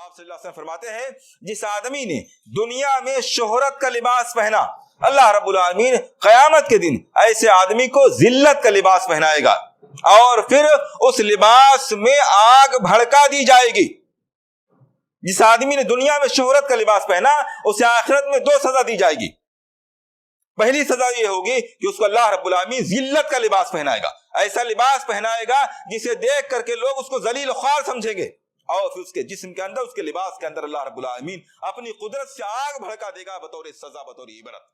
آپ صلی اللہ علیہ وسلم فرماتے ہیں جس آدمی نے دنیا میں شہرت کا لباس پہنا اللہ رب العالمین قیامت کے دن ایسے آدمی کو ذلت کا لباس پہنائے گا اور پھر اس لباس میں آگ بھڑکا دی جائے گی۔ جس آدمی نے دنیا میں شہرت کا لباس پہنا اسے آخرت میں 2 سزا دی جائے گی۔ پہلی سزا یہ ہوگی کہ اس کو اللہ رب العالمین ذلت کا لباس پہنائے گا، ایسا لباس پہنائے گا جسے دیکھ کر کے لوگ اس کو ذلیل و خوار سمجھیں گے، اور پھر اس کے جسم کے اندر، اس کے لباس کے اندر اللہ رب العالمین اپنی قدرت سے آگ بھڑکا دے گا بطور سزا، بطور عبرت۔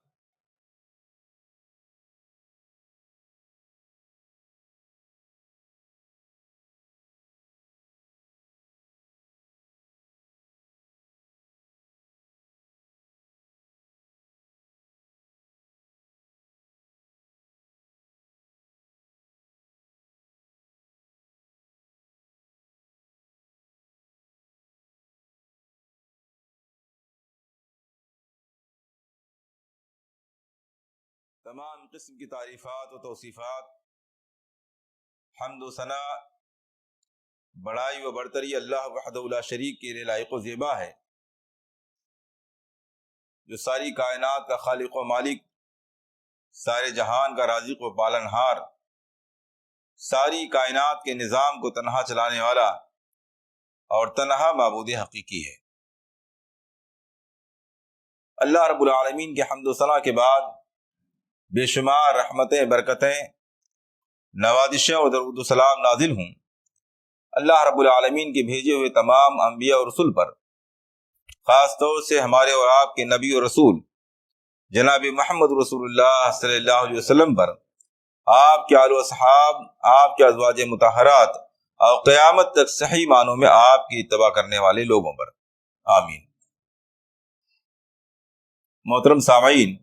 تمام قسم کی تعریفات و توصیفات، حمد و ثنا، بڑائی و برتری اللہ وحدہ لا شریک کے لیے لائق و زیبا ہے، جو ساری کائنات کا خالق و مالک، سارے جہان کا رازق و پالنہار، ساری کائنات کے نظام کو تنہا چلانے والا اور تنہا معبود حقیقی ہے۔ اللہ رب العالمین کے حمد و ثنا کے بعد بے شمار رحمتیں، برکتیں، نوازشیں اور درود و سلام نازل ہوں اللہ رب العالمین کے بھیجے ہوئے تمام انبیاء اور رسول پر، خاص طور سے ہمارے اور آپ کے نبی اور رسول جناب محمد رسول اللہ صلی اللہ علیہ وسلم پر، آپ کے آل و اصحاب، آپ کے ازواج مطہرات اور قیامت تک صحیح معنوں میں آپ کی اتباع کرنے والے لوگوں پر، آمین۔ محترم سامعین،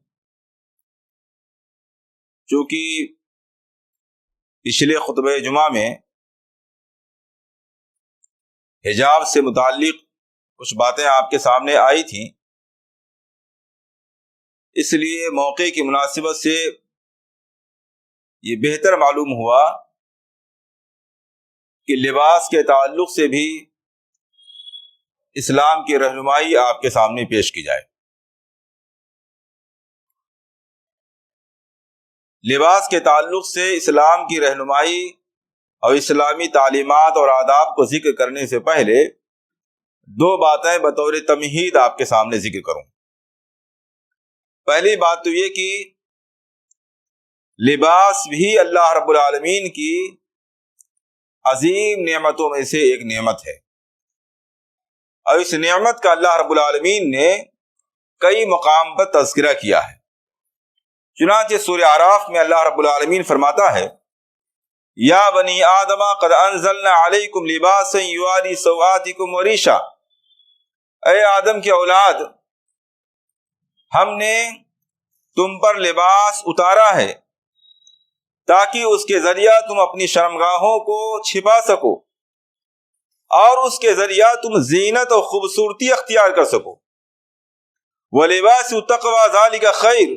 چونکہ پچھلے خطبہ جمعہ میں حجاب سے متعلق کچھ باتیں آپ کے سامنے آئی تھیں، اس لیے موقع کی مناسبت سے یہ بہتر معلوم ہوا کہ لباس کے تعلق سے بھی اسلام کی رہنمائی آپ کے سامنے پیش کی جائے۔ لباس کے تعلق سے اسلام کی رہنمائی اور اسلامی تعلیمات اور آداب کو ذکر کرنے سے پہلے 2 باتیں بطور تمہید آپ کے سامنے ذکر کروں۔ پہلی بات تو یہ کہ لباس بھی اللہ رب العالمین کی عظیم نعمتوں میں سے ایک نعمت ہے، اور اس نعمت کا اللہ رب العالمین نے کئی مقام پر تذکرہ کیا ہے۔ چنانچہ سورہ اعراف میں اللہ رب العالمین فرماتا ہے، یا بنی آدم قد انزلنا علیکم لباسا یواری سوآتکم وریشا، اے آدم کی اولاد، ہم نے تم پر لباس اتارا ہے تاکہ اس کے ذریعہ تم اپنی شرمگاہوں کو چھپا سکو اور اس کے ذریعہ تم زینت اور خوبصورتی اختیار کر سکو۔ وَلِبَاسُ التَّقْوَىٰ ذَلِكَ خَيْرٌ،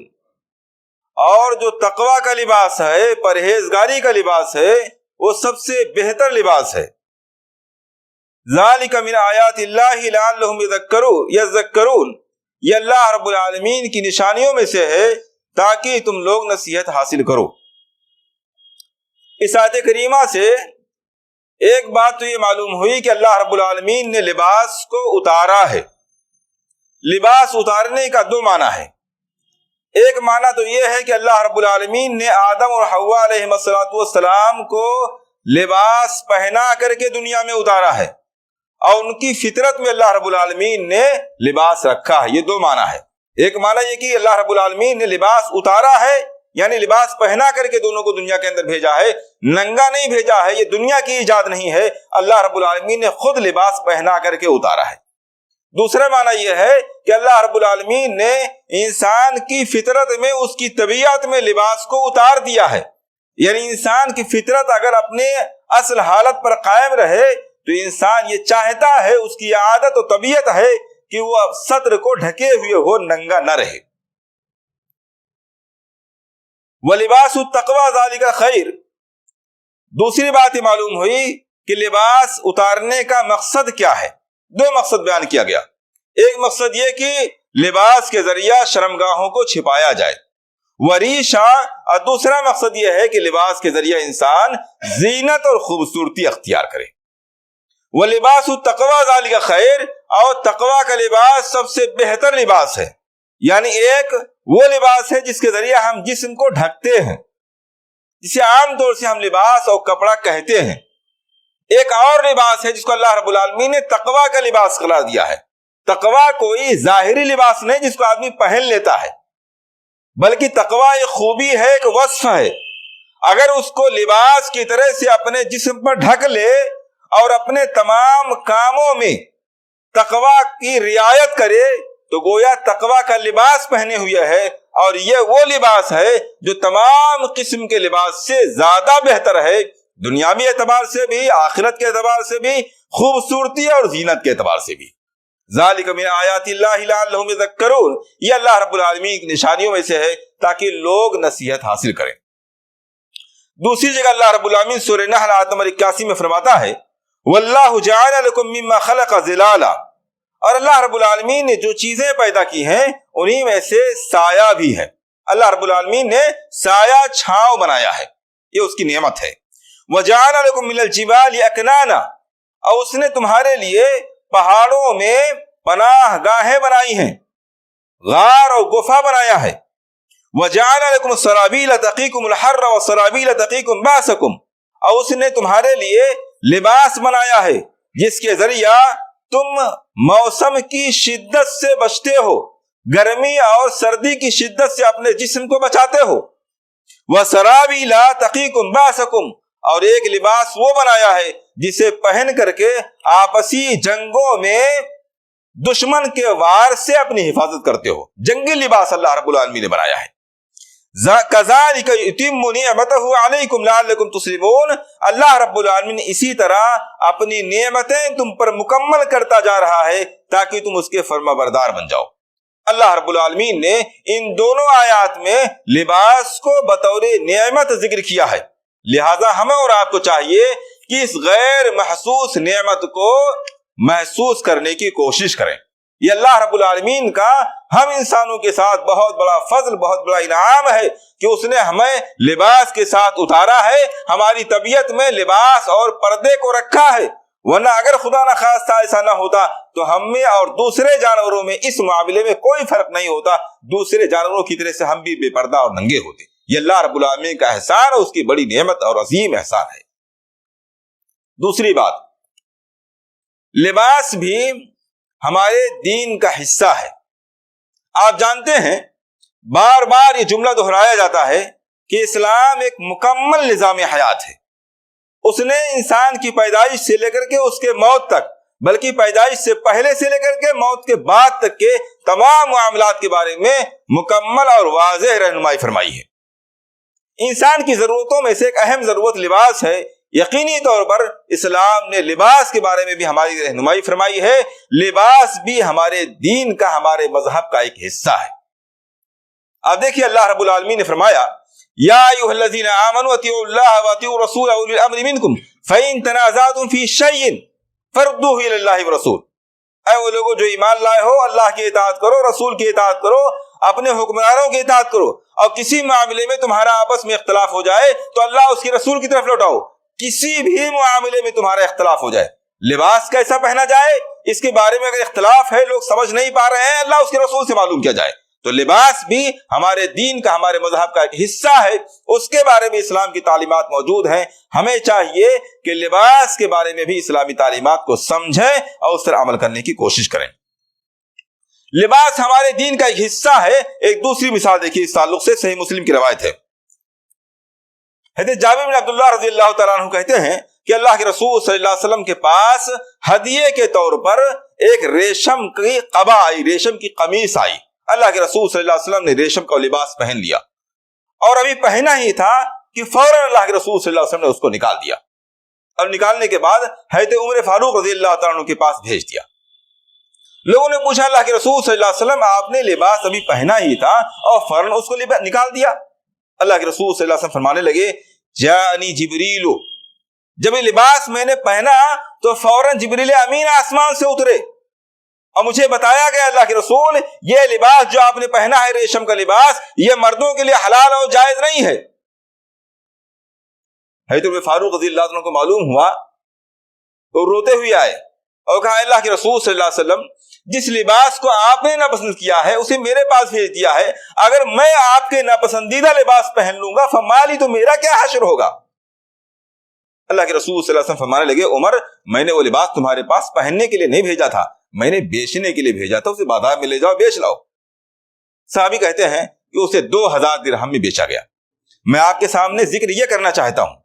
اور جو تقوی کا لباس ہے، پرہیزگاری کا لباس ہے، وہ سب سے بہتر لباس ہے۔ ذَلِكَ مِنْ آیَاتِ اللَّهِ لَعَلَّهُمْ يَذَّكَّرُونَ، یہ اللہ رب العالمین کی نشانیوں میں سے ہے تاکہ تم لوگ نصیحت حاصل کرو۔ اس آیت کریمہ سے ایک بات تو یہ معلوم ہوئی کہ اللہ رب العالمین نے لباس کو اتارا ہے۔ لباس اتارنے کا 2 معنی ہے۔ ایک معنی تو یہ ہے کہ اللہ رب العالمین نے آدم اور حوا علیہ السلام کو لباس پہنا کر کے دنیا میں اتارا ہے، اور ان کی فطرت میں اللہ رب العالمین نے لباس رکھا ہے۔ یہ 2 معنی ہے۔ ایک معنی یہ کہ اللہ رب العالمین نے لباس اتارا ہے، یعنی لباس پہنا کر کے دونوں کو دنیا کے اندر بھیجا ہے، ننگا نہیں بھیجا ہے، یہ دنیا کی ایجاد نہیں ہے، اللہ رب العالمین نے خود لباس پہنا کر کے اتارا ہے۔ دوسرا معنی یہ ہے کہ اللہ رب العالمین نے انسان کی فطرت میں، اس کی طبیعت میں لباس کو اتار دیا ہے، یعنی انسان کی فطرت اگر اپنے اصل حالت پر قائم رہے تو انسان یہ چاہتا ہے، اس کی عادت و طبیعت ہے کہ وہ ستر کو ڈھکے ہوئے ہو، ننگا نہ رہے۔ وَلِبَاسُ التَّقْوَىٰ ذَلِكَ خَيْرٌ، دوسری بات یہ معلوم ہوئی کہ لباس اتارنے کا مقصد کیا ہے۔ دو مقصد بیان کیا گیا. ایک مقصد یہ کہ لباس کے ذریعہ شرمگاہوں کو چھپایا جائے، وریشا، اور دوسرا مقصد یہ ہے کہ لباس کے ذریعہ انسان زینت اور خوبصورتی اختیار کرے. وَلِبَاسُ التَّقْوَىٰ ذَلِكَ خَيْرٌ، اور تقویٰ کا لباس سب سے بہتر لباس ہے. یعنی ایک وہ لباس ہے جس کے ذریعہ ہم جسم کو ڈھکتے ہیں، جسے عام طور سے ہم لباس اور کپڑا کہتے ہیں. ایک اور لباس ہے جس کو اللہ رب العالمین نے تقویٰ کا لباس قرار دیا ہے. تقویٰ کوئی ظاہری لباس نہیں جس کو آدمی پہن لیتا ہے، بلکہ تقویٰ ایک خوبی ہے، ایک وصف ہے. اگر اس کو لباس کی طرح سے اپنے جسم پر ڈھک لے اور اپنے تمام کاموں میں تقویٰ کی رعایت کرے تو گویا تقویٰ کا لباس پہنے ہوئے ہے، اور یہ وہ لباس ہے جو تمام قسم کے لباس سے زیادہ بہتر ہے، دنیاوی اعتبار سے بھی، آخرت کے اعتبار سے بھی، خوبصورتی اور زینت کے اعتبار سے بھی. ذالک من آیات اللہ لعلہم یذکرون، یہ اللہ رب العالمین کی نشانیوں میں سے ہے تاکہ لوگ نصیحت حاصل کریں. دوسری جگہ اللہ رب العالمین سورہ نحل آیت نمبر 81 میں فرماتا ہے واللہ جعل لکم مما خلق ظلالا، اور اللہ رب العالمین نے جو چیزیں پیدا کی ہیں انہی میں سے سایہ بھی ہے. اللہ رب العالمین نے سایہ چھاؤں بنایا ہے، یہ اس کی نعمت ہے. وجعل لکم من الجبال اکنانا، اور اس نے تمہارے لیے پہاڑوں میں پناہ گاہیں بنائی ہیں، غار اور گفا بنایا ہے. وجعل لکم سرابیل تقیکم الحر وسرابیل تقیکم باسکم، اور اس نے تمہارے لیے لباس بنایا ہے جس کے ذریعہ تم موسم کی شدت سے بچتے ہو، گرمی اور سردی کی شدت سے اپنے جسم کو بچاتے ہو. وسرابیل تقیکم باسکم، اور ایک لباس وہ بنایا ہے جسے پہن کر کے آپسی جنگوں میں دشمن کے وار سے اپنی حفاظت کرتے ہو. جنگی لباس اللہ رب العالمین نے بنایا ہے. کذالک یتم نعمتہ علیکم لعلکم تسلمون، اللہ رب العالمین اسی طرح اپنی نعمتیں تم پر مکمل کرتا جا رہا ہے تاکہ تم اس کے فرما بردار بن جاؤ. اللہ رب العالمین نے ان دونوں آیات میں لباس کو بطور نعمت ذکر کیا ہے، لہذا ہمیں اور آپ کو چاہیے کہ اس غیر محسوس نعمت کو محسوس کرنے کی کوشش کریں. یہ اللہ رب العالمین کا ہم انسانوں کے ساتھ بہت بڑا فضل، بہت بڑا انعام ہے کہ اس نے ہمیں لباس کے ساتھ اتارا ہے، ہماری طبیعت میں لباس اور پردے کو رکھا ہے. ورنہ اگر خدا نہ خواستہ ایسا نہ ہوتا تو ہم میں اور دوسرے جانوروں میں اس معاملے میں کوئی فرق نہیں ہوتا، دوسرے جانوروں کی طرح سے ہم بھی بے پردہ اور ننگے ہوتے. یہ اللہ رب العالمین کا احسان اور اس کی بڑی نعمت اور عظیم احسان ہے. دوسری بات، لباس بھی ہمارے دین کا حصہ ہے. آپ جانتے ہیں بار بار یہ جملہ دہرایا جاتا ہے کہ اسلام ایک مکمل نظام حیات ہے. اس نے انسان کی پیدائش سے لے کر کے اس کے موت تک، بلکہ پیدائش سے پہلے سے لے کر کے موت کے بعد تک کے تمام معاملات کے بارے میں مکمل اور واضح رہنمائی فرمائی ہے. انسان کی ضرورتوں میں سے ایک اہم ضرورت لباس ہے. یقینی طور پر اسلام نے لباس کے بارے میں بھی ہماری رہنمائی فرمائی ہے. لباس بھی ہمارے دین کا، ہمارے مذہب کا ایک حصہ ہے. اب دیکھیے اللہ رب العالمین نے فرمایا یا ایھا الذین آمنوا اطیعوا اللہ واطیعوا الرسول واولی الامر منکم فإن تنازعتم فی شیء فردوه الی اللہ والرسول. اے وہ لوگوں جو ایمان لائے ہو، اللہ کی اطاعت کرو، رسول کی اطاعت کرو، اپنے حکمرانوں کی اطاعت کرو، اور کسی معاملے میں تمہارا آپس میں اختلاف ہو جائے تو اللہ اس کے رسول کی طرف لوٹاؤ. کسی بھی معاملے میں تمہارا اختلاف ہو جائے، لباس کیسا پہنا جائے اس کے بارے میں اگر اختلاف ہے، لوگ سمجھ نہیں پا رہے ہیں، اللہ اس کے رسول سے معلوم کیا جائے. تو لباس بھی ہمارے دین کا، ہمارے مذہب کا ایک حصہ ہے. اس کے بارے میں اسلام کی تعلیمات موجود ہیں. ہمیں چاہیے کہ لباس کے بارے میں بھی اسلامی تعلیمات کو سمجھیں اور اس پر عمل کرنے کی کوشش کریں. لباس ہمارے دین کا ایک حصہ ہے. ایک دوسری مثال دیکھیے اس تعلق سے، صحیح مسلم کی روایت ہے. حضرت جابر بن عبداللہ رضی اللہ تعالیٰ عنہ کہتے ہیں کہ اللہ کے رسول صلی اللہ علیہ وسلم کے پاس ہدیے کے طور پر ایک ریشم کی قبا آئی، ریشم کی قمیص آئی. اللہ کے رسول صلی اللہ علیہ وسلم نے ریشم کا لباس پہن لیا، اور ابھی پہنا ہی تھا کہ فوراً اللہ کے رسول صلی اللہ علیہ وسلم نے اس کو نکال دیا، اور نکالنے کے بعد حضرت عمر فاروق رضی اللہ تعالیٰ عنہ کے پاس بھیج دیا. لوگوں نے پوچھا اللہ کے رسول صلی اللہ علیہ وسلم آپ نے لباس ابھی پہنا ہی تھا اور فوراً اس کو نکال دیا. اللہ کے رسول صلی اللہ علیہ وسلم فرمانے لگے جاءنی جبریل جب یہ لباس میں نے پہنا تو فوراً جبریل امین آسمان سے اترے اور مجھے بتایا گیا اللہ کے رسول یہ لباس جو آپ نے پہنا ہے ریشم کا لباس یہ مردوں کے لیے حلال اور جائز نہیں ہے. حضرت عمر فاروق رضی اللہ عنہ کو معلوم ہوا تو روتے ہوئے آئے اور کہا اللہ کے رسول صلی اللہ علیہ وسلم جس لباس کو آپ نے ناپسند کیا ہے اسے میرے پاس بھیج دیا ہے, اگر میں آپ کے ناپسندیدہ لباس پہن لوں گا فمالی تو میرا کیا حشر ہوگا. اللہ کے رسول صلی اللہ علیہ وسلم فرمانے لگے عمر میں نے وہ لباس تمہارے پاس پہننے کے لیے نہیں بھیجا تھا, میں نے بیچنے کے لیے بھیجا تھا, اسے بازار میں لے جاؤ بیچ لاؤ. صحابی کہتے ہیں کہ اسے 2000 درہم میں بیچا گیا. میں آپ کے سامنے ذکر یہ کرنا چاہتا ہوں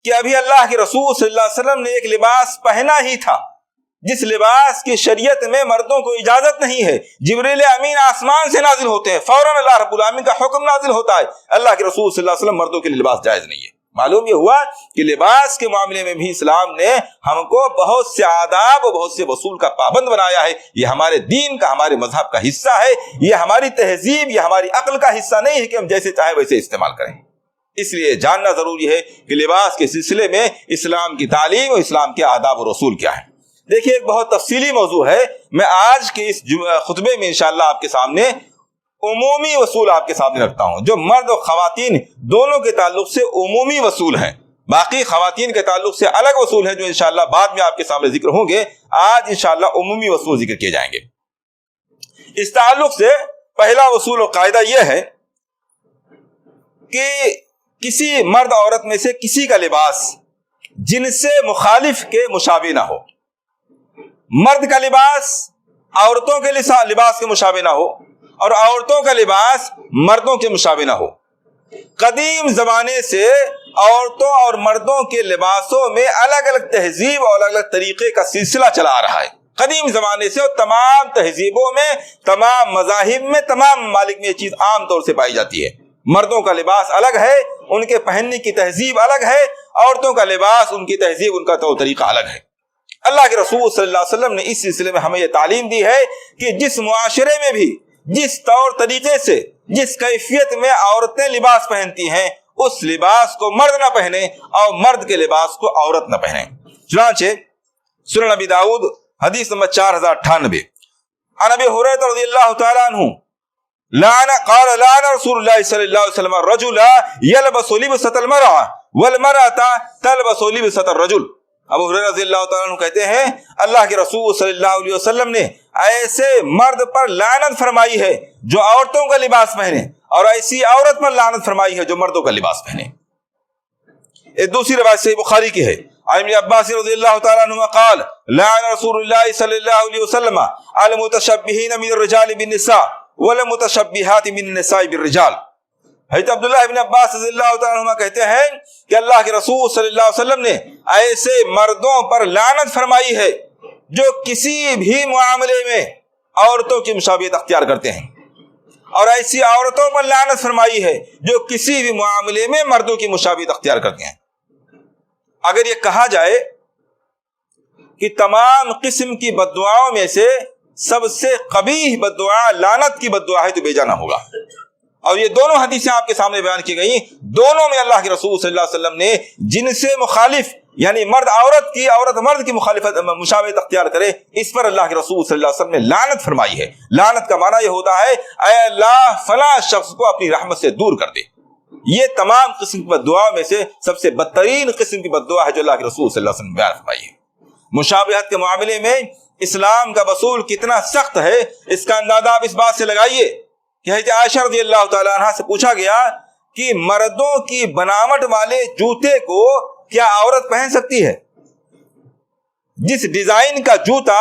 کہ ابھی اللہ کے رسول صلی اللہ علیہ وسلم نے ایک لباس پہنا ہی تھا جس لباس کی شریعت میں مردوں کو اجازت نہیں ہے. جبریل امین آسمان سے نازل ہوتے ہیں, فوراً اللہ رب العالمین کا حکم نازل ہوتا ہے. اللہ کے رسول صلی اللہ علیہ وسلم مردوں کے لیے لباس جائز نہیں ہے. معلوم یہ ہوا کہ لباس کے معاملے میں بھی اسلام نے ہم کو بہت سے آداب اور بہت سے اصول کا پابند بنایا ہے. یہ ہمارے دین کا ہمارے مذہب کا حصہ ہے, یہ ہماری تہذیب یہ ہماری عقل کا حصہ نہیں ہے کہ ہم جیسے چاہیں ویسے استعمال کریں. اس لیے جاننا ضروری ہے کہ لباس کے سلسلے میں اسلام کی تعلیم اور اسلام کے آداب اور اصول کیا ہیں. دیکھیے ایک بہت تفصیلی موضوع ہے, میں آج کے اس خطبے میں انشاءاللہ آپ کے سامنے عمومی اصول آپ کے سامنے رکھتا ہوں جو مرد اور خواتین دونوں کے تعلق سے عمومی اصول ہیں. باقی خواتین کے تعلق سے الگ اصول ہیں جو انشاءاللہ بعد میں آپ کے سامنے ذکر ہوں گے. آج انشاءاللہ عمومی اصول ذکر کیے جائیں گے. اس تعلق سے پہلا اصول اور قاعدہ یہ ہے کہ کسی مرد عورت میں سے کسی کا لباس جن سے مخالف کے مشابہ نہ ہو. مرد کا لباس عورتوں کے لباس کے مشابہ نہ ہو اور عورتوں کا لباس مردوں کے مشابہ نہ ہو. قدیم زمانے سے عورتوں اور مردوں کے لباسوں میں الگ الگ تہذیب اور الگ الگ طریقے کا سلسلہ چلا آ رہا ہے. قدیم زمانے سے اور تمام تہذیبوں میں تمام مذاہب میں تمام ممالک میں یہ چیز عام طور سے پائی جاتی ہے. مردوں کا لباس الگ ہے, ان کے پہننے کی تہذیب الگ ہے, عورتوں کا لباس ان کی تہذیب ان کا طور طریقہ الگ ہے. اللہ کے رسول صلی اللہ علیہ وسلم نے اس سلسلے میں ہمیں یہ تعلیم دی ہے کہ جس معاشرے میں بھی جس طور طریقے سے جس کیفیت میں عورتیں لباس پہنتی ہیں اس لباس کو مرد نہ پہنے اور مرد کے لباس کو عورت نہ پہنے. چنانچہ سنن نبی داؤد حدیث نمبر 4098 عن ابی ہریرہ رضی اللہ تعالی عنہ قال لعن رسول اللہ صلی اللہ علیہ وسلم الرجل يلبس لبسة المرأة والمرأة تلبس لبسة الرجل. ابو ہریرہ رضی اللہ تعالیٰ عنہ کہتے ہیں اللہ کے رسول صلی اللہ علیہ وسلم نے ایسے مرد پر لعنت فرمائی ہے جو عورتوں کا لباس پہنے اور ایسی عورت پر لعنت فرمائی ہے جو مردوں کا لباس پہنے. ایک دوسری روایت سے بخاری کی ہے عن ابن عباس رضی اللہ تعالیٰ عنہ قال لعن رسول اللہ صلی اللہ علیہ وسلم المتشبہین من الرجال بالنساء والمتشبہات من النساء بالرجال. حضرت عبداللہ ابن عباس رضی اللہ تعالیٰ عنہ کہتے ہیں کہ اللہ کے رسول صلی اللہ علیہ وسلم نے ایسے مردوں پر لعنت فرمائی ہے جو کسی بھی معاملے میں عورتوں کی مشابہت اختیار کرتے ہیں اور ایسی عورتوں پر لعنت فرمائی ہے جو کسی بھی معاملے میں مردوں کی مشابہت اختیار کرتے ہیں. اگر یہ کہا جائے کہ تمام قسم کی بددعاؤں میں سے سب سے قبیح بددعا لعنت کی بددعا ہے تو بے جانا ہوگا. اور یہ دونوں حدیثیں آپ کے سامنے بیان کی گئی, دونوں میں اللہ کے رسول صلی اللہ علیہ وسلم نے جن سے مخالف یعنی مرد عورت کی عورت مرد کی مخالفت مشابہت اختیار کرے اس پر اللہ کے رسول صلی اللہ علیہ وسلم نے لعنت فرمائی ہے. لعنت کا معنی یہ ہوتا ہے اے اللہ فلاں شخص کو اپنی رحمت سے دور کر دے. یہ تمام قسم کی بددعا میں سے سب سے بدترین قسم کی بددعا ہے جو اللہ کے رسول صلی اللہ علیہ وسلم نے بیان فرمائی ہے. مشابہت کے معاملے میں اسلام کا اصول کتنا سخت ہے اس کا اندازہ آپ اس بات سے لگائیے کہ حضرت عائشہ رضی اللہ تعالیٰ عنہ سے پوچھا گیا کہ مردوں کی بناوٹ والے جوتے کو کیا عورت پہن سکتی ہے؟ جس ڈیزائن کا جوتا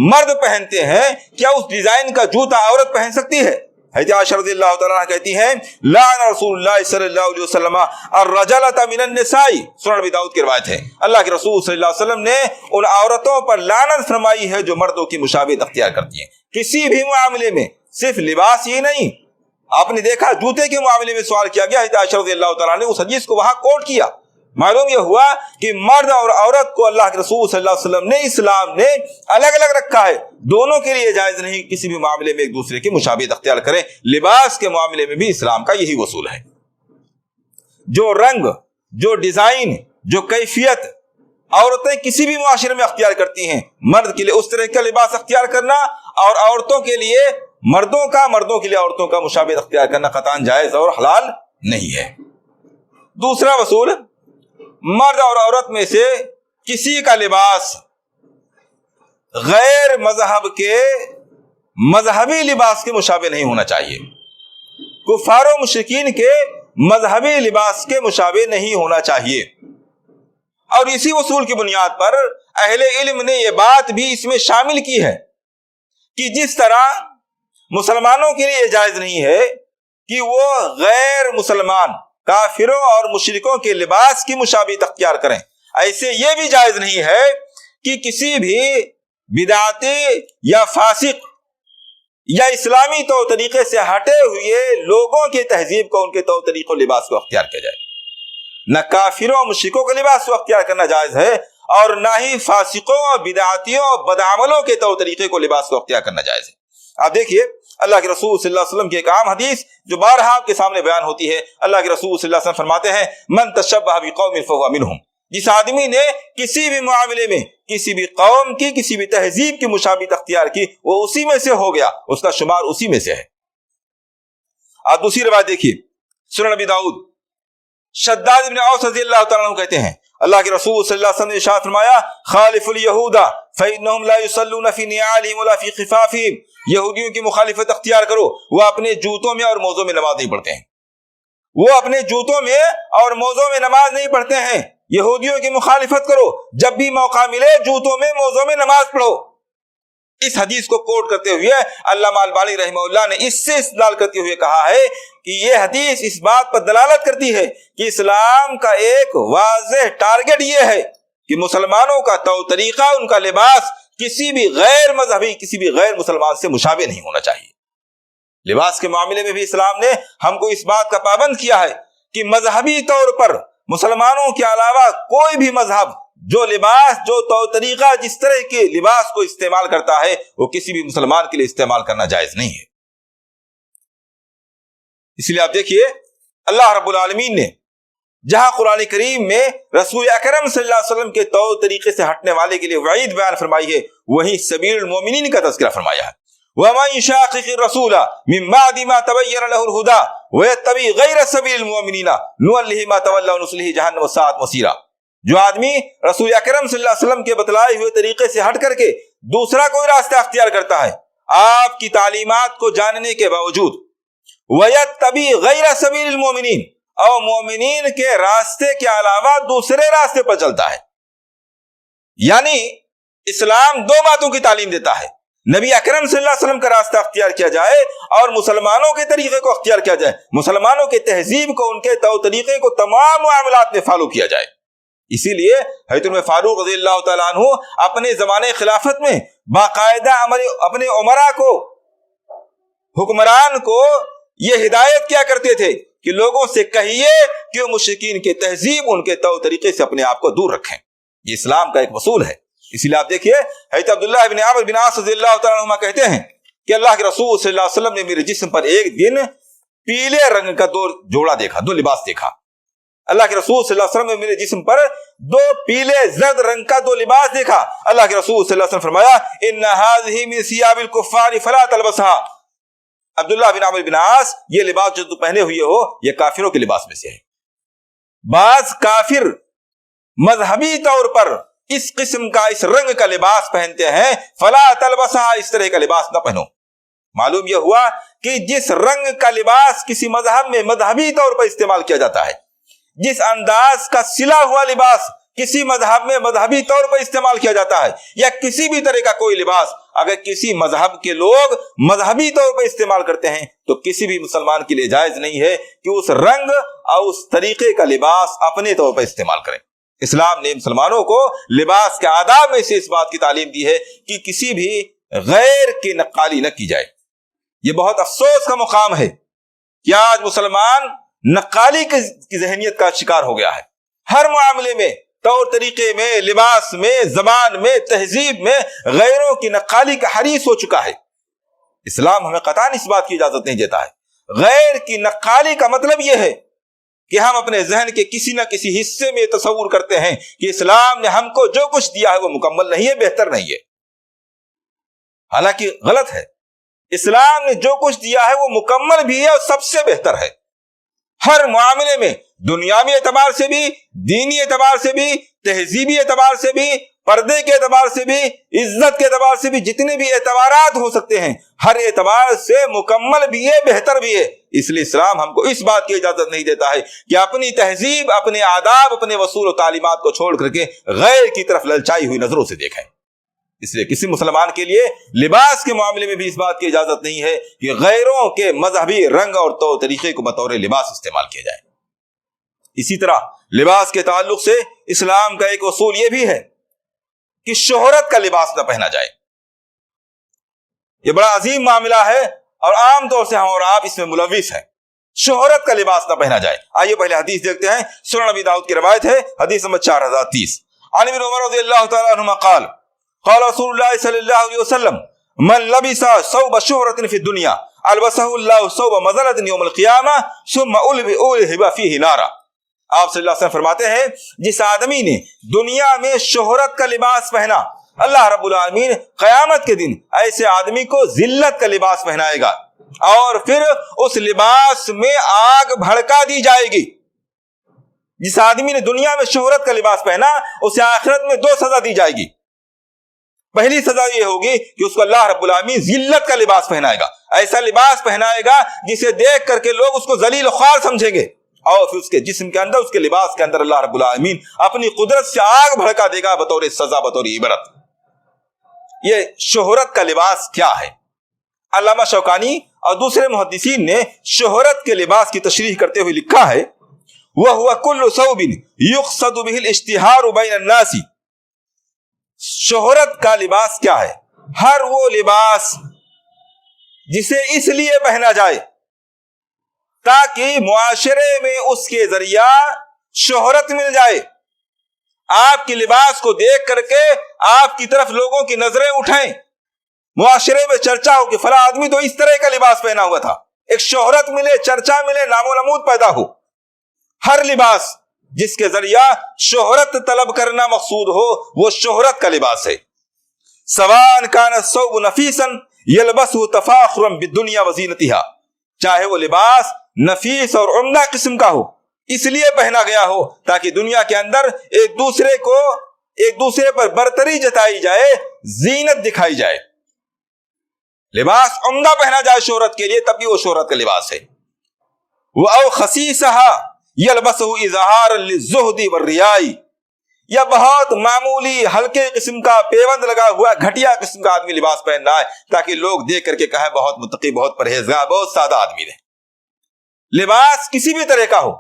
مرد پہنتے ہیں کیا اس ڈیزائن کا جوتا عورت پہن سکتی ہے؟ حضرت عائشہ رضی اللہ تعالیٰ عنہ کہتی ہیں لعن رسول اللہ صلی اللہ علیہ وسلم الرجلۃ من النساء. سنن ابی داؤد کی روایت ہے اللہ کے رسول صلی اللہ علیہ وسلم نے ان عورتوں پر لعنت فرمائی ہے جو مردوں کی مشابہت اختیار کرتی ہیں کسی بھی معاملے میں. صرف لباس ہی نہیں, آپ نے دیکھا جوتے کے معاملے میں سوال کیا گیا, حضرت عائشہ رضی اللہ تعالیٰ نے اس حدیث کو وہاں کوٹ کیا. معلوم یہ ہوا کہ مرد اور عورت کو اللہ کے رسول صلی اللہ علیہ وسلم نے اسلام نے الگ الگ رکھا ہے, دونوں کے لیے جائز نہیں کسی بھی معاملے میں ایک دوسرے کی مشابہت اختیار کریں. لباس کے معاملے میں بھی اسلام کا یہی اصول ہے. جو رنگ, جو ڈیزائن, جو کیفیت عورتیں کسی بھی معاشرے میں اختیار کرتی ہیں، مرد کے لیے اس طرح کا لباس اختیار کرنا اور عورتوں کے لیے مردوں کے لیے عورتوں کا مشابہ اختیار کرنا قطعاً جائز اور حلال نہیں ہے۔ دوسرا اصول، مرد اور عورت میں سے کسی کا لباس غیر مذہب کے مذہبی لباس کے مشابہ نہیں ہونا چاہیے، کفار و مشرکین کے مذہبی لباس کے مشابہ نہیں ہونا چاہیے۔ اور اسی اصول کی بنیاد پر اہل علم نے یہ بات بھی اس میں شامل کی ہے کہ جس طرح مسلمانوں کے لیے یہ جائز نہیں ہے کہ وہ غیر مسلمان کافروں اور مشرکوں کے لباس کی مشابہت اختیار کریں، ایسے یہ بھی جائز نہیں ہے کہ کسی بھی بدعتی یا فاسق یا اسلامی طور طریقے سے ہٹے ہوئے لوگوں کے تہذیب کو، ان کے طور طریقوں لباس کو اختیار کیا جائے۔ نہ کافروں اور مشرکوں کا لباس کو اختیار کرنا جائز ہے، اور نہ ہی فاسقوں اور بدعتیوں اور بدعملوں کے طور طریقے کو لباس کو اختیار کرنا جائز ہے۔ آپ دیکھیے اللہ کے رسول صلی اللہ علیہ وسلم کی ایک عام حدیث جو بارہا آپ کے سامنے بیان ہوتی ہے۔ اللہ کے رسول صلی اللہ علیہ وسلم فرماتے ہیں من تشبہ بقوم فہو منہم، جس آدمی نے کسی بھی معاملے میں کسی بھی قوم کی کسی بھی تہذیب کی مشابہت اختیار کی وہ اسی میں سے ہو گیا، اس کا شمار اسی میں سے ہے۔ آپ دوسری روایت دیکھیے، سنن ابی داؤد، شداد بن اوس رضی اللہ تعالیٰ عنہ کہتے ہیں اللہ کے رسول صلی اللہ علیہ وسلم نے ارشاد فرمایا خالف الیہود فإنہم لا یصلون فی نعالہم ولا فی خفافہم، یہودیوں کی مخالفت اختیار کرو، وہ اپنے جوتوں میں اور موزوں میں نماز نہیں پڑھتے ہیں، وہ اپنے جوتوں میں اور موزوں میں نماز نہیں پڑھتے ہیں۔ یہودیوں کی مخالفت کرو، جب بھی موقع ملے جوتوں میں موزوں میں نماز پڑھو۔ اس حدیث کو کوٹ کرتے ہوئے علامہ البانی رحمہ اللہ نے اس سے استدلال کرتے ہوئے کہا ہے کہ یہ حدیث اس بات پر دلالت کرتی ہے کہ اسلام کا ایک واضح ٹارگٹ یہ ہے کہ مسلمانوں کا طور طریقہ، ان کا لباس کسی بھی غیر مذہبی کسی بھی غیر مسلمان سے مشابہ نہیں ہونا چاہیے۔ لباس کے معاملے میں بھی اسلام نے ہم کو اس بات کا پابند کیا ہے کہ مذہبی طور پر مسلمانوں کے علاوہ کوئی بھی مذہب جو لباس جو طور طریقہ جس طرح کے لباس کو استعمال کرتا ہے وہ کسی بھی مسلمان کے لیے استعمال کرنا جائز نہیں ہے۔ اس لیے آپ دیکھیے اللہ رب العالمین نے جہاں قرآن کریم میں رسول اکرم صلی اللہ علیہ وسلم کے طور طریقے سے ہٹنے والے کے لیے وعید بیان فرمائی ہے، وہیں سبیل المومنین کا تذکرہ فرمایا ہے۔ وَمَن يُشَاقِقِ الرَّسُولَ مِن بَعْدِ مَا تَبَيَّنَ لَهُ الْهُدَىٰ وَيَتَّبِعْ غَيْرَ سَبِيلِ الْمُؤْمِنِينَ نُوَلِّهِ مَا تَوَلَّىٰ وَنُصْلِهِ جَهَنَّمَ وَسَاءَتْ مَصِيرًا، جو آدمی رسول اکرم صلی اللہ علیہ وسلم کے بتلائے ہوئے طریقے سے ہٹ کر کے دوسرا کوئی راستہ اختیار کرتا ہے آپ کی تعلیمات کو جاننے کے باوجود، وَيَتَّبِعْ غَيْرَ سَبِيلِ الْمُؤْمِنِينَ، اور مومنین کے راستے کے علاوہ دوسرے راستے پر چلتا ہے۔ یعنی اسلام دو باتوں کی تعلیم دیتا ہے، نبی اکرم صلی اللہ علیہ وسلم کا راستہ اختیار کیا جائے اور مسلمانوں کے طریقے کو اختیار کیا جائے، مسلمانوں کے تہذیب کو، ان کے طور طریقے کو تمام معاملات میں فالو کیا جائے۔ اسی لیے حضرت عمر فاروق رضی اللہ تعالیٰ عنہ اپنے زمانے خلافت میں باقاعدہ اپنے عمرا کو، حکمران کو یہ ہدایت کیا کرتے تھے کہ لوگوں سے کہیے کہ وہ مشرکین کے تہذیب، ان کے طور طریقے سے اپنے آپ کو دور رکھیں۔ یہ اسلام کا ایک اصول ہے۔ اسی لیے آپ دیکھیے حضرت عبداللہ بن عمرو بن عاص رضی اللہ تعالیٰ عنہ کہتے ہیں کہ اللہ کے رسول صلی اللہ علیہ وسلم نے میرے جسم پر ایک دن پیلے رنگ کا دو لباس دیکھا۔ اللہ کے رسول صلی اللہ علیہ وسلم نے میرے جسم پر دو پیلے زرد رنگ کا دو لباس دیکھا۔ اللہ کے رسول صلی اللہ علیہ وسلم فرمایا ان هذه من ثياب الكفار فلا تلبسها، عبداللہ بن عمرو بن عاص یہ لباس جو تو پہنے ہوئے ہو یہ کافروں کے لباس میں سے ہے۔ بعض کافر مذہبی طور پر اس قسم کا اس رنگ کا لباس پہنتے ہیں، فلا تلبسها، اس طرح کا لباس نہ پہنو۔ معلوم یہ ہوا کہ جس رنگ کا لباس کسی مذہب میں مذہبی طور پر استعمال کیا جاتا ہے، جس انداز کا سلا ہوا لباس کسی مذہب میں مذہبی طور پر استعمال کیا جاتا ہے، یا کسی بھی طرح کا کوئی لباس اگر کسی مذہب کے لوگ مذہبی طور پر استعمال کرتے ہیں تو کسی بھی مسلمان کے لیے جائز نہیں ہے کہ اس رنگ اور اس طریقے کا لباس اپنے طور پر استعمال کریں۔ اسلام نے مسلمانوں کو لباس کے آداب میں سے اس بات کی تعلیم دی ہے کہ کسی بھی غیر کی نقالی نہ کی جائے۔ یہ بہت افسوس کا مقام ہے کہ آج مسلمان نقالی کی ذہنیت کا شکار ہو گیا ہے۔ ہر معاملے میں، طور طریقے میں، لباس میں، زبان میں، تہذیب میں غیروں کی نقالی کا حریص ہو چکا ہے۔ اسلام ہمیں قطعاً اس بات کی اجازت نہیں دیتا ہے۔ غیر کی نقالی کا مطلب یہ ہے کہ ہم اپنے ذہن کے کسی نہ کسی حصے میں تصور کرتے ہیں کہ اسلام نے ہم کو جو کچھ دیا ہے وہ مکمل نہیں ہے، بہتر نہیں ہے، حالانکہ غلط ہے۔ اسلام نے جو کچھ دیا ہے وہ مکمل بھی ہے اور سب سے بہتر ہے۔ ہر معاملے میں، دنیاوی اعتبار سے بھی، دینی اعتبار سے بھی، تہذیبی اعتبار سے بھی، پردے کے اعتبار سے بھی، عزت کے اعتبار سے بھی، جتنے بھی اعتبارات ہو سکتے ہیں، ہر اعتبار سے مکمل بھی ہے، بہتر بھی ہے۔ اس لیے اسلام ہم کو اس بات کی اجازت نہیں دیتا ہے کہ اپنی تہذیب، اپنے آداب، اپنے اصول و تعلیمات کو چھوڑ کر کے غیر کی طرف للچائی ہوئی نظروں سے دیکھیں۔ اس لیے کسی مسلمان کے لیے لباس کے معاملے میں بھی اس بات کی اجازت نہیں ہے کہ غیروں کے مذہبی رنگ اور طور طریقے کو بطور لباس استعمال کیا جائے۔ اسی طرح لباس کے تعلق سے اسلام کا ایک اصول یہ بھی ہے کہ شہرت کا لباس نہ پہنا جائے۔ یہ بڑا عظیم معاملہ ہے اور عام طور سے ہم اور آپ اس میں ملوث ہیں۔ شہرت کا لباس نہ پہنا جائے۔ آئیے پہلے حدیث دیکھتے ہیں۔ سنن ابی داؤد کی روایت ہے، حدیث نمبر 4030، عن ابن عمر رضی اللہ تعالی عنہما قال قال رسول اللہ صلی اللہ علیہ وسلم من لبس ثوب شہرت فی الدنیا البسہ اللہ ثوب مذلۃ یوم القیامہ ثم الہب فیہ نارا۔ آپ صلی اللہ علیہ وسلم فرماتے ہیں جس آدمی نے دنیا میں شہرت کا لباس پہنا، اللہ رب العالمین قیامت کے دن ایسے آدمی کو ذلت کا لباس پہنائے گا اور پھر اس لباس میں آگ بھڑکا دی جائے گی۔ جس آدمی نے دنیا میں شہرت کا لباس پہنا اسے آخرت میں 2 سزا دی جائے گی۔ پہلی سزا یہ ہوگی کہ اس کو اللہ رب العالمین ذلت کا لباس پہنائے گا، ایسا لباس پہنائے گا جسے دیکھ کر کے لوگ اس کو ذلیل و خوار سمجھیں گے، اور پھر اس کے جسم کے اندر، اس کے لباس کے اندر اللہ رب العالمین اپنی قدرت سے آگ بھڑکا دے گا بطور سزا، بطور عبرت۔ یہ شہرت کا لباس کیا ہے؟ علامہ شوکانی اور دوسرے محدثین نے شہرت کے لباس کی تشریح کرتے ہوئے لکھا ہے وَهُوَ كُلُّ ثَوْبٍ يُقْصَدُ بِهِ الْإِشْتِهَارُ بَيْنَ النَّاسِ۔ شہرت کا لباس کیا ہے؟ ہر وہ لباس جسے اس لیے پہنا جائے تاکہ معاشرے میں اس کے ذریعہ شہرت مل جائے، آپ کی لباس کو دیکھ کر کے آپ کی طرف لوگوں کی نظریں اٹھیں، معاشرے میں چرچا ہو کہ فلاں آدمی تو اس طرح کا لباس پہنا ہوا تھا، ایک شہرت ملے، چرچا ملے، نام و نمود پیدا ہو۔ ہر لباس جس کے ذریعہ شہرت طلب کرنا مقصود ہو وہ شہرت کا لباس ہے۔ سواء کان الثوب نفیسا یلبسہ تفاخرا بالدنیا وزینتہا، چاہے وہ لباس نفیس اور عمدہ قسم کا ہو، اس لیے پہنا گیا ہو تاکہ دنیا کے اندر ایک دوسرے پر برتری جتائی جائے، زینت دکھائی جائے۔ لباس عمدہ پہنا جائے شہرت کے لیے تب بھی وہ شہرت کا لباس ہے۔ وَأَوْ خَسِيسَهَا يَلْبَسُهُ إِظْهَارًا لِلزُّهْدِ وَالرِّيَاءِ، یا بہت معمولی ہلکے قسم کا پیوند لگا ہوا گھٹیا قسم کا آدمی لباس پہن رہا ہے تاکہ لوگ دیکھ کر کے کہیں بہت متقی، بہت پرہیزگار، بہت سادہ آدمی ہے۔ لباس کسی بھی طرح کا ہو،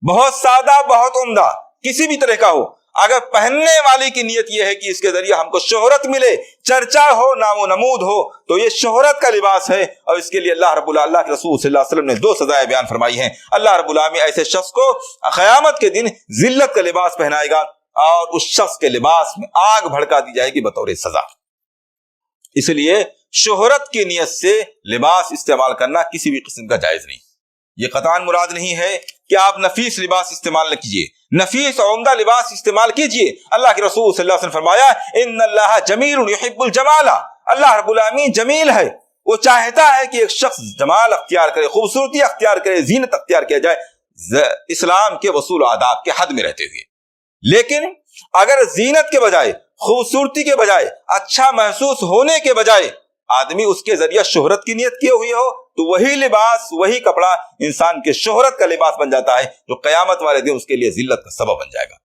بہت سادہ، بہت عمدہ، کسی بھی طرح کا ہو، اگر پہننے والی کی نیت یہ ہے کہ اس کے ذریعے ہم کو شہرت ملے، چرچا ہو، نام و نمود ہو، تو یہ شہرت کا لباس ہے، اور اس کے لیے اللہ کے رسول صلی اللہ علیہ وسلم نے 2 سزائیں بیان فرمائی ہیں۔ اللہ رب العالمین ایسے شخص کو قیامت کے دن ذلت کا لباس پہنائے گا اور اس شخص کے لباس میں آگ بھڑکا دی جائے گی بطور سزا۔ اس لیے شہرت کی نیت سے لباس استعمال کرنا کسی بھی قسم کا جائز نہیں۔ یہ قطعاً مراد نہیں ہے کہ آپ نفیس لباس استعمال نہ کیجیے، نفیس اور عمدہ لباس استعمال کیجیے۔ اللہ کے رسول صلی اللہ علیہ وسلم فرمایا ان اللہ جمیل یحب الجمال، اللہ رب العالمین جمیل ہے، وہ چاہتا ہے کہ ایک شخص جمال اختیار کرے، خوبصورتی اختیار کرے، زینت اختیار کیا جائے اسلام کے اصول و آداب کے حد میں رہتے ہوئے۔ لیکن اگر زینت کے بجائے، خوبصورتی کے بجائے، اچھا محسوس ہونے کے بجائے آدمی اس کے ذریعہ شہرت کی نیت کیے ہوئی ہو تو وہی لباس، وہی کپڑا انسان کے شہرت کا لباس بن جاتا ہے جو قیامت والے دن اس کے لیے ذلت کا سبب بن جائے گا۔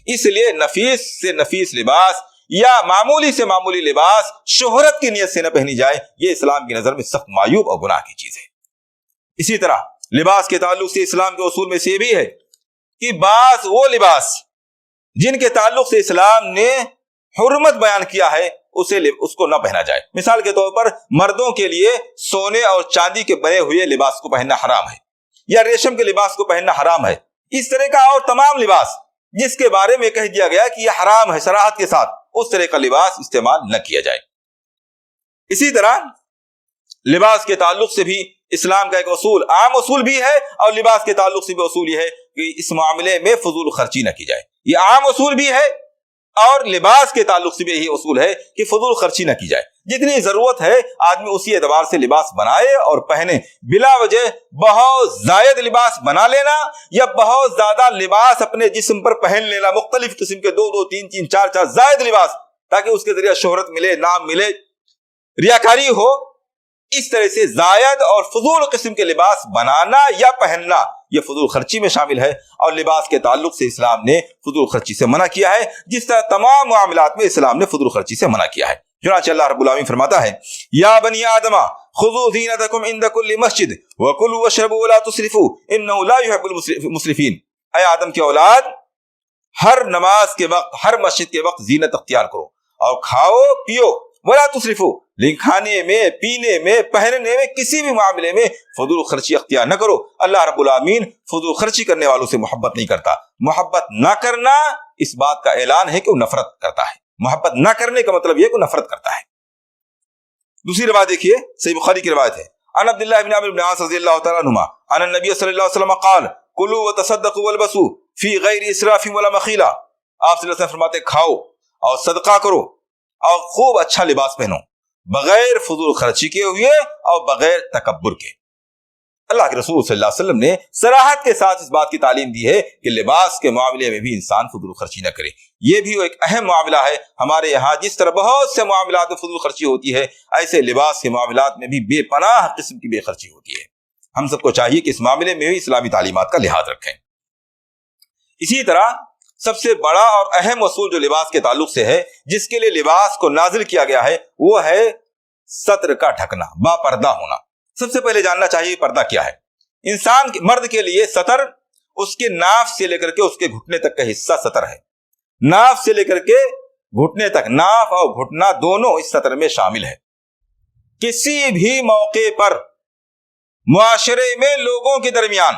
اس لیے نفیس سے نفیس لباس یا معمولی سے معمولی لباس شہرت کی نیت سے نہ پہنی جائے، یہ اسلام کی نظر میں سخت معیوب اور گناہ کی چیز ہے۔ اسی طرح لباس کے تعلق سے اسلام کے اصول میں سے یہ بھی ہے کہ بعض وہ لباس جن کے تعلق سے اسلام نے حرمت بیان کیا ہے اس کو نہ پہنا جائے۔ مثال کے طور پر مردوں کے لیے سونے اور چاندی کے بنے ہوئے لباس کو پہننا حرام ہے، یا ریشم کے لباس کو پہننا حرام ہے۔ اس طرح کا اور تمام لباس جس کے بارے میں کہہ دیا گیا کہ یہ حرام ہے صراحت کے ساتھ، اس طرح کا لباس استعمال نہ کیا جائے۔ اسی طرح لباس کے تعلق سے بھی اسلام کا ایک اصول، عام اصول بھی ہے، اور لباس کے تعلق سے بھی اصول یہ ہے کہ اس معاملے میں فضول خرچی نہ کی جائے. یہ عام اصول بھی ہے اور لباس کے تعلق سے بھی یہی اصول ہے کہ فضول خرچی نہ کی جائے. جتنی ضرورت ہے آدمی اسی اعتبار سے لباس بنائے اور پہنے. بلا وجہ بہت زائد لباس بنا لینا یا بہت زیادہ لباس اپنے جسم پر پہن لینا، مختلف قسم کے 2 3 3 4 زائد لباس، تاکہ اس کے ذریعے شہرت ملے، نام ملے، ریاکاری ہو، اس طرح سے زائد اور فضول قسم کے لباس بنانا یا پہننا یہ فضول خرچی میں شامل ہے. اور لباس کے تعلق سے اسلام نے فضول خرچی سے منع کیا ہے، جس طرح تمام معاملات میں اسلام نے فضول خرچی سے منع کیا ہے. چنانچہ اللہ رب العالمین فرماتا ہے یا بنی آدم خذوا زینتکم عند کل مسجد وکلوا واشربوا ولا تسرفوا انہ لا یحب المسرفین. اے آدم کی اولاد، ہر نماز کے وقت، ہر مسجد کے وقت زینت اختیار کرو اور کھاؤ پیو، ولا تسرفوا، لیکن کھانے میں، پینے میں، پہننے میں، کسی بھی معاملے میں فضول خرچی اختیار نہ کرو. اللہ رب العالمین فضول خرچی کرنے والوں سے محبت نہیں کرتا. محبت نہ کرنا اس بات کا اعلان ہے کہ وہ نفرت کرتا ہے. محبت نہ کرنے کا مطلب یہ کہ وہ نفرت کرتا ہے. دوسری روایت دیکھیے، صحیح بخاری کی روایت ہے، عن عبداللہ بن عمرو بن العاص رضی اللہ تعالیٰ عنہما عن النبی صلی اللہ علیہ وسلم قال کلوا وتصدقوا والبسوا فی غیر اسراف ولا مخیلہ. آپ صلی اللہ علیہ وسلم فرماتے کھاؤ اور صدقہ کرو اور خوب اچھا لباس پہنو، بغیر فضول خرچی کے ہوئے اور بغیر تکبر کے. اللہ کے رسول صلی اللہ علیہ وسلم نے صراحت کے ساتھ اس بات کی تعلیم دی ہے کہ لباس کے معاملے میں بھی انسان فضول خرچی نہ کرے. یہ بھی ایک اہم معاملہ ہے ہمارے یہاں. جس طرح بہت سے معاملات میں فضول خرچی ہوتی ہے، ایسے لباس کے معاملات میں بھی بے پناہ قسم کی بے خرچی ہوتی ہے. ہم سب کو چاہیے کہ اس معاملے میں بھی اسلامی تعلیمات کا لحاظ رکھیں. اسی طرح سب سے بڑا اور اہم اصول جو لباس کے تعلق سے ہے، جس کے لیے لباس کو نازل کیا گیا ہے، وہ ہے ستر کا ڈھکنا، با پردہ ہونا. سب سے پہلے جاننا چاہیے پردہ کیا ہے. انسان مرد کے لیے ستر اس کے ناف سے لے کر کے اس کے گھٹنے تک کا حصہ ستر ہے. ناف سے لے کر کے گھٹنے تک، ناف اور گھٹنا دونوں اس ستر میں شامل ہے. کسی بھی موقع پر معاشرے میں لوگوں کے درمیان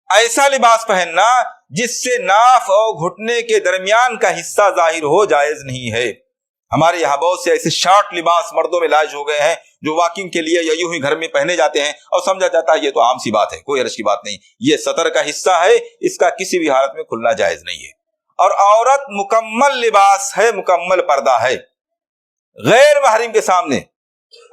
ایسا لباس پہننا جس سے ناف اور گھٹنے کے درمیان کا حصہ ظاہر ہو جائز نہیں ہے. ہمارے یہاں بہت سے ایسے شارٹ لباس مردوں میں لائج ہو گئے ہیں جو واکنگ کے لیے یا یوں ہی گھر میں پہنے جاتے ہیں اور سمجھا جاتا ہے یہ تو عام سی بات ہے، کوئی حرج کی بات نہیں. یہ ستر کا حصہ ہے، اس کا کسی بھی حالت میں کھلنا جائز نہیں ہے. اور عورت مکمل لباس ہے، مکمل پردہ ہے. غیر محرم کے سامنے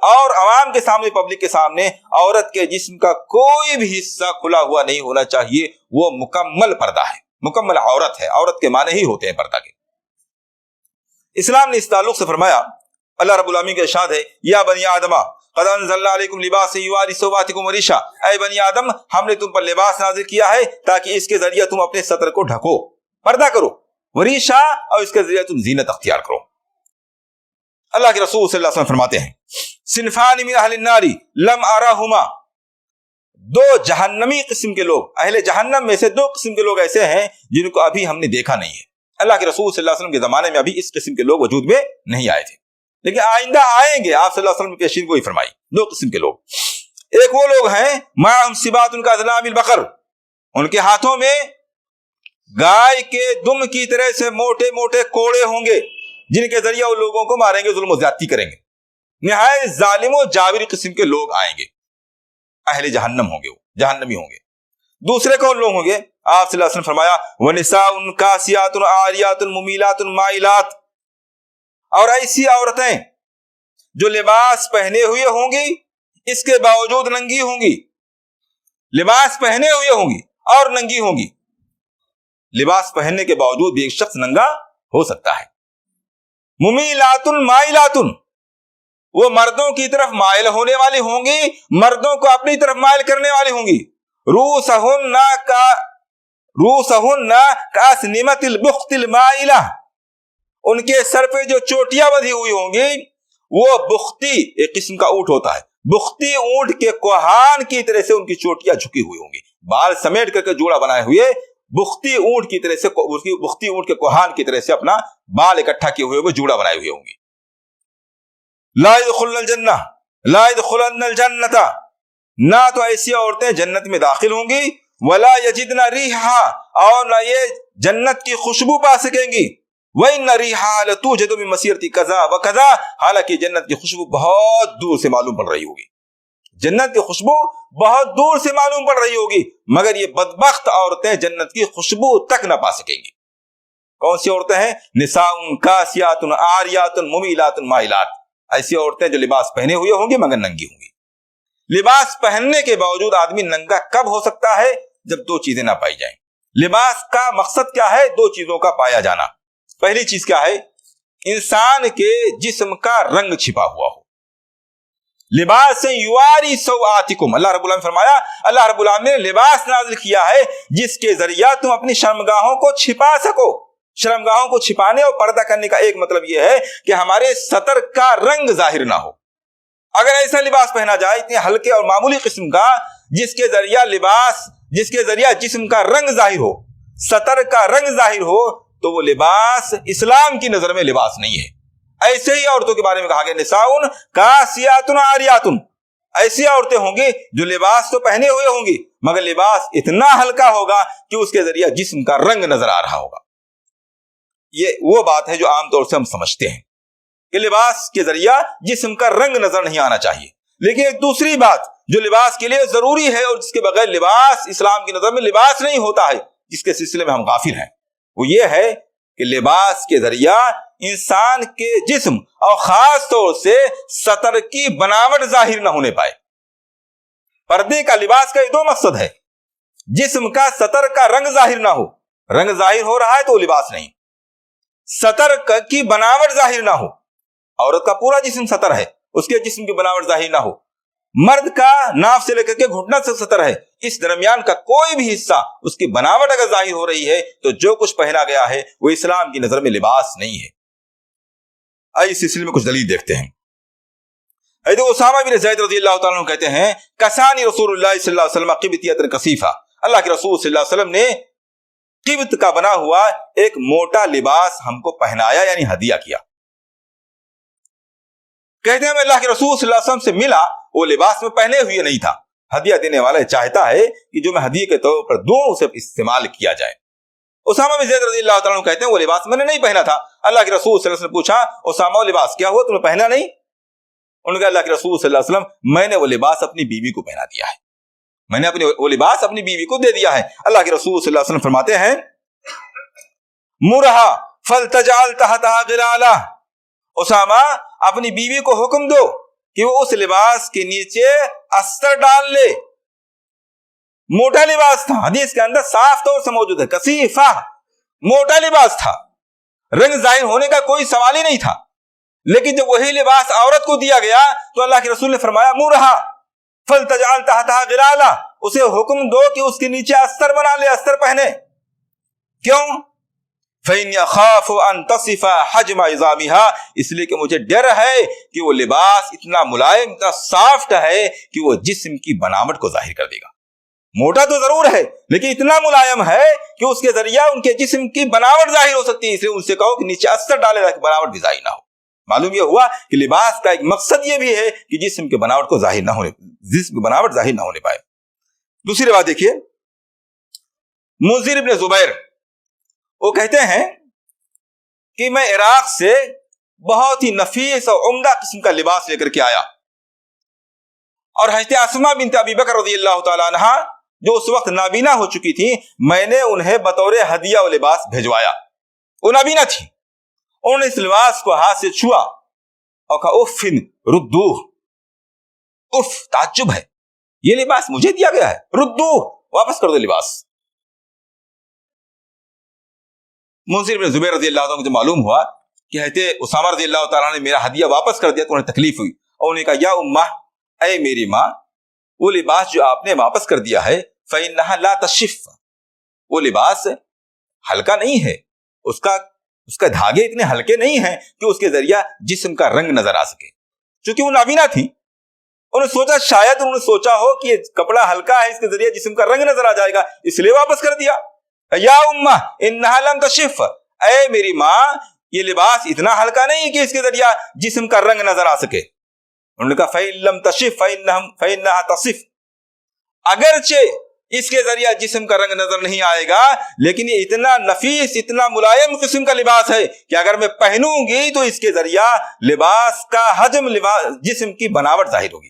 اور عوام کے سامنے، پبلک کے سامنے عورت کے جسم کا کوئی بھی حصہ کھلا ہوا نہیں ہونا چاہیے. وہ مکمل پردہ ہے، مکمل عورت ہے. عورت کے معنی ہی ہوتے ہیں پردہ کے. اسلام نے اس تعلق سے فرمایا، اللہ رب العالمین کا ارشاد ہے یا بنی آدم قد انزلنا علیکم لباسا یواری سوآتکم وریشا. اے بنی آدم، ہم نے تم پر لباس نازل کیا ہے تاکہ اس کے ذریعے تم اپنے ستر کو ڈھکو، پردہ کرو، وریشا، اور اس کے ذریعے تم زینت اختیار کرو. اللہ کے رسول صلی اللہ علیہ وسلم فرماتے ہیں صنفان من اہل النار لم اراہما. 2 جہنمی قسم کے لوگ، اہل جہنم میں سے 2 قسم کے لوگ ایسے ہیں جن کو ابھی ہم نے دیکھا نہیں ہے. اللہ کے رسول صلی اللہ علیہ وسلم کے زمانے میں ابھی اس قسم کے لوگ وجود میں نہیں آئے تھے، لیکن آئندہ آئیں گے. آپ صلی اللہ علیہ وسلم کی پیشین گوئی فرمائی. 2 قسم کے لوگ، ایک وہ لوگ ہیں معهم سباط كاذناب البقر، ان کے ہاتھوں میں گائے کے دم کی طرح سے موٹے موٹے کوڑے ہوں گے جن کے ذریعے وہ لوگوں کو ماریں گے، ظلم و زیادتی کریں گے. نہایت ظالم و جابر قسم کے لوگ آئیں گے، اہل جہنم ہوں گے، وہ جہنمی ہوں گے. دوسرے کون لوگ ہوں گے؟ آپ صلی اللہ علیہ وسلم فرمایا وَنِسَاءٌ كَاسِيَاتٌ عَارِيَاتٌ مُمِيلَاتٌ مَائِلَاتٌ. اور ایسی عورتیں جو لباس پہنے ہوئے ہوں گی اس کے باوجود ننگی ہوں گی. لباس پہنے ہوئے ہوں گی اور ننگی ہوں گی. لباس پہننے کے باوجود بھی ایک شخص ننگا ہو سکتا ہے. ممیلات مائلات، وہ مردوں کی طرف مائل ہونے والی ہوں گی، مردوں کو اپنی طرف مائل کرنے والی ہوں گی. روسہن کاسنمۃ البخت المائلہ، ان کے سر پہ جو چوٹیاں بندھی ہوئی ہوں گی وہ بختی، ایک قسم کا اونٹ ہوتا ہے، بختی اونٹ کے کوہان کی طرح سے ان کی چوٹیاں جھکی ہوئی ہوں گی، بال سمیٹ کر کے جوڑا بنائے ہوئے بختی اونٹ کی طرح سے، بختی اونٹ کے کوہان کی طرح سے اپنا بال اکٹھا کیے ہوئے جوڑا بنائے ہوئے ہوں گی. لا يدخلن الجنہ، لا يدخلن الجنۃ، نہ تو ایسی عورتیں جنت میں داخل ہوں گی، ولا یجدن ریحا، اور نہ یہ جنت کی خوشبو پا سکیں گی. وَإِنَّ رِيحَهَا لَتُوجَدُ مِن مَسِيرَةِ كَذَا وَكَذَا، حالانکہ جنت کی خوشبو بہت دور سے معلوم پڑ رہی ہوگی. جنت کی خوشبو بہت دور سے معلوم پڑ رہی ہوگی، مگر یہ بدبخت عورتیں جنت کی خوشبو تک نہ پا سکیں گی۔ کون سی عورتیں ہیں؟ نساء کاسیات عاریات ممیلات مائلات، ایسی عورتیں جو لباس پہنے ہوئے ہوں گی مگر ننگی ہوں گی۔ لباس پہننے کے باوجود آدمی ننگا کب ہو سکتا ہے؟ جب دو چیزیں نہ پائی جائیں۔ لباس کا مقصد کیا ہے؟ دو چیزوں کا پایا جانا۔ پہلی چیز کیا ہے؟ انسان کے جسم کا رنگ چھپا ہوا ہو۔ لباس یواری سوآتکم، اللہ رب العالمین فرمایا، اللہ رب العالمین نے لباس نازل کیا ہے جس کے ذریعہ تم اپنی شرمگاہوں کو چھپا سکو۔ شرمگاہوں کو چھپانے اور پردہ کرنے کا ایک مطلب یہ ہے کہ ہمارے سطر کا رنگ ظاہر نہ ہو۔ اگر ایسا لباس پہنا جائے اتنے ہلکے اور معمولی قسم کا جس کے ذریعہ جسم کا رنگ ظاہر ہو، سطر کا رنگ ظاہر ہو، تو وہ لباس اسلام کی نظر میں لباس نہیں ہے۔ ایسے ہی عورتوں کے بارے میں کہا گیا نساؤن کاسیات عاریات، ایسی عورتیں ہوں گی جو لباس تو پہنے ہوئے ہوں گی مگر لباس اتنا ہلکا ہوگا کہ اس کے ذریعہ جسم کا رنگ نظر آ رہا ہوگا۔ یہ وہ بات ہے جو عام طور سے ہم سمجھتے ہیں کہ لباس کے ذریعہ جسم کا رنگ نظر نہیں آنا چاہیے، لیکن ایک دوسری بات جو لباس کے لیے ضروری ہے اور جس کے بغیر لباس اسلام کی نظر میں لباس نہیں ہوتا ہے، جس کے سلسلے میں ہم غافل ہیں، وہ یہ ہے کہ لباس کے ذریعہ انسان کے جسم اور خاص طور سے سطر کی بناوٹ ظاہر نہ ہونے پائے۔ پردے کا لباس کا یہ دو مقصد ہے، جسم کا سطر کا رنگ ظاہر نہ ہو، رنگ ظاہر ہو رہا ہے تو وہ لباس نہیں، سطر کی بناوٹ ظاہر نہ ہو۔ عورت کا پورا جسم سطر ہے، اس کے جسم کی بناوٹ ظاہر نہ ہو۔ مرد کا ناف سے لے کر کے گھٹنا سے سطر ہے، اس درمیان کا کوئی بھی حصہ اس کی بناوٹ اگر ظاہر ہو رہی ہے تو جو کچھ پہنا گیا ہے وہ اسلام کی نظر میں لباس نہیں ہے۔ آئیے اس سلسلے میں کچھ دلیل دیکھتے ہیں۔ حضرت اسامہ بن زید رضی اللہ تعالیٰ عنہ کہتے ہیں کسانی رسول اللہ صلی اللہ علیہ وسلم قبطیۃ کثیفہ، اللہ کے رسول صلی اللہ علیہ وسلم نے قبط کا بنا ہوا ایک موٹا لباس ہم کو پہنایا، یعنی ہدیہ کیا۔ کہتے ہیں میں اللہ کے رسول صلی اللہ علیہ وسلم سے ملا، وہ لباس میں پہنے ہوئے نہیں تھا۔ ہدیہ دینے والا چاہتا ہے کہ جو میں ہدیے کے طور پر دوں اسے استعمال کیا جائے۔ اسامہ بن زید رضی اللہ تعالیٰ عنہ کہتے ہیں وہ لباس میں نے نہیں پہنا تھا۔ اللہ کے رسول صلی اللہ علیہ وسلم نے پوچھا اسامہ وہ لباس کیا ہوا، تم نے پہنا نہیں؟ انہوں نے کہا اللہ کے رسول صلی اللہ علیہ وسلم میں نے وہ لباس اپنی بیوی کو پہنا دیا ہے، میں نے وہ لباس اپنی بیوی کو دے دیا ہے۔ اللہ کے رسول صلی اللہ علیہ وسلم فرماتے ہیں مرہا فلتجعل تحتها غلالا، اسامہ اپنی بیوی کو حکم دو کہ وہ اس لباس کے نیچے استر ڈال لے۔ موٹا لباس تھا، حدیث کے اندر صاف طور سے موجود ہے، کثیفہ، موٹا لباس تھا، رنگ ظاہر ہونے کا کوئی سوال ہی نہیں تھا۔ لیکن جب وہی لباس عورت کو دیا گیا تو اللہ کے رسول نے فرمایا مرہا فلتجعل تحتها غلالا، اسے حکم دو کہ اس کے نیچے استر بنا لے، استر پہنے۔ کیوں؟ فَإِنِّي أَخَافُ أَن تَصِفَ حَجْمَ عِظَامِهَا، اس لیے کہ مجھے ڈر ہے کہ وہ لباس اتنا ملائم، اتنا سافٹ ہے کہ وہ جسم کی بناوٹ کو ظاہر کر دے گا۔ موٹا تو ضرور ہے لیکن اتنا ملائم ہے کہ اس کے ذریعہ ان کے جسم کی بناوٹ ظاہر ہو سکتی ہے، اس لیے ان سے کہو کہ نیچے استر ڈالے تاکہ بناوٹ بھی ظاہر نہ ہو۔ معلوم یہ ہوا کہ لباس کا ایک مقصد یہ بھی ہے کہ جسم کی بناوٹ کو ظاہر نہ ہونے، جسم کی بناوٹ ظاہر نہ ہونے پائے۔ دوسری بات دیکھیے، منذر ابن زبیر وہ کہتے ہیں کہ میں عراق سے بہت ہی نفیس اور عمدہ قسم کا لباس لے کر کے آیا، اور حضرت اسماء بنت ابی بکر رضی اللہ تعالی عنہا جو اس وقت نابینا ہو چکی تھی، میں نے انہیں بطور ہدیہ و لباس بھیجوایا۔ وہ نابینا تھی، انہوں نے اس لباس کو ہاتھ سے چھوا اور کہا اف ردوہ، اف تعجب ہے، یہ لباس مجھے دیا گیا ہے، ردوہ واپس کر دو لباس۔ منذر بن زبیر رضی اللہ عنہ کو معلوم ہوا کہ حضرت اسامہ رضی اللہ تعالیٰ نے میرا ہدیہ واپس کر دیا تو انہیں تکلیف ہوئی، اور انہوں نے کہا یا امہ، اے میری ماں، وہ لباس جو آپ نے واپس کر دیا ہے فإنها لا تشف، وہ لباس ہلکا نہیں ہے، اس کا دھاگے اتنے ہلکے نہیں ہیں کہ اس کے ذریعہ جسم کا رنگ نظر آ سکے۔ چونکہ وہ نابینا تھی، انہوں نے سوچا شاید انہوں نے سوچا ہو کہ یہ کپڑا ہلکا ہے، اس کے ذریعے جسم کا رنگ نظر آ جائے گا، اس لیے واپس کر دیا۔ یا امہ انہا لم تشف، اے میری ماں، یہ لباس اتنا ہلکا نہیں کہ اس کے ذریعہ جسم کا رنگ نظر آ سکے۔ انہوں نے کہا فَإِن لَمْ تَشِف فَإِنَّهَا تَصِف، اگرچہ اس کے ذریعہ جسم کا رنگ نظر نہیں آئے گا لیکن یہ اتنا نفیس، اتنا ملائم قسم کا لباس ہے کہ اگر میں پہنوں گی تو اس کے ذریعہ لباس کا حجم، جسم کی بناوٹ ظاہر ہوگی۔